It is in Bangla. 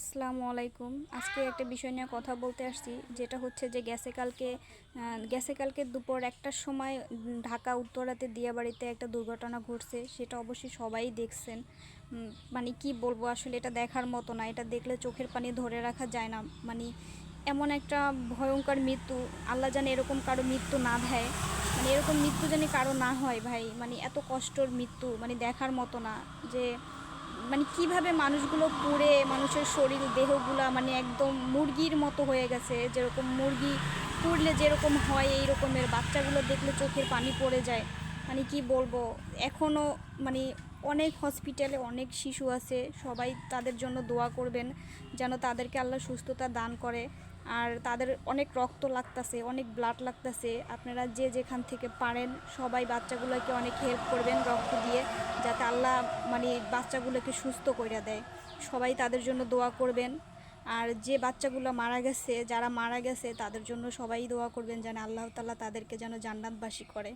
আসসালামু আলাইকুম। আজকে একটা বিষয় নিয়ে কথা বলতে আসছি, যেটা হচ্ছে যে গেছে কালকে দুপুর ১টার সময় ঢাকা উত্তরাতে দিয়াবাড়িতে একটা দুর্ঘটনা ঘটছে। সেটা অবশ্যই সবাই দেখছেন। মানে কি বলবো, আসলে এটা দেখার মতো না। এটা দেখলে চোখের পানি ধরে রাখা যায় না। মানে এমন একটা ভয়ঙ্কর মৃত্যু, আল্লাহ জানে এরকম কারো মৃত্যু না দেয়। মানে এরকম মৃত্যু জানি কারো না হয় ভাই। মানে এত কষ্টর মৃত্যু, মানে দেখার মতো না। যে মানে কিভাবে মানুষগুলো পুড়ে, মানুষের শরীর দেহগুলা মানে একদম মুরগির মতো হয়ে গেছে। যেরকম মুরগি পুড়লে যেরকম হয়, এই রকমের বাচ্চাগুলো দেখলে চোখের পানি পড়ে যায়। মানে কি বলবো, এখনও মানে অনেক হসপিটালে অনেক শিশু আছে। সবাই তাদের জন্য দোয়া করবেন, যেন তাদেরকে আল্লাহ সুস্থতা দান করে। আর তাদের অনেক রক্ত লাগতেছে, অনেক ব্লাড লাগতেছে। আপনারা যে যেখান থেকে পারেন সবাই বাচ্চাগুলোকে অনেক হেল্প করবেন রক্ত দিয়ে, যাতে আল্লাহ মানে বাচ্চাগুলোকে সুস্থ করে দেয়। সবাই তাদের জন্য দোয়া করবেন। আর যে বাচ্চাগুলো মারা গেছে, যারা মারা গেছে তাদের জন্য সবাই দোয়া করবেন, যেন আল্লাহ তাআলা তাদেরকে যেন জান্নাতবাসী করে।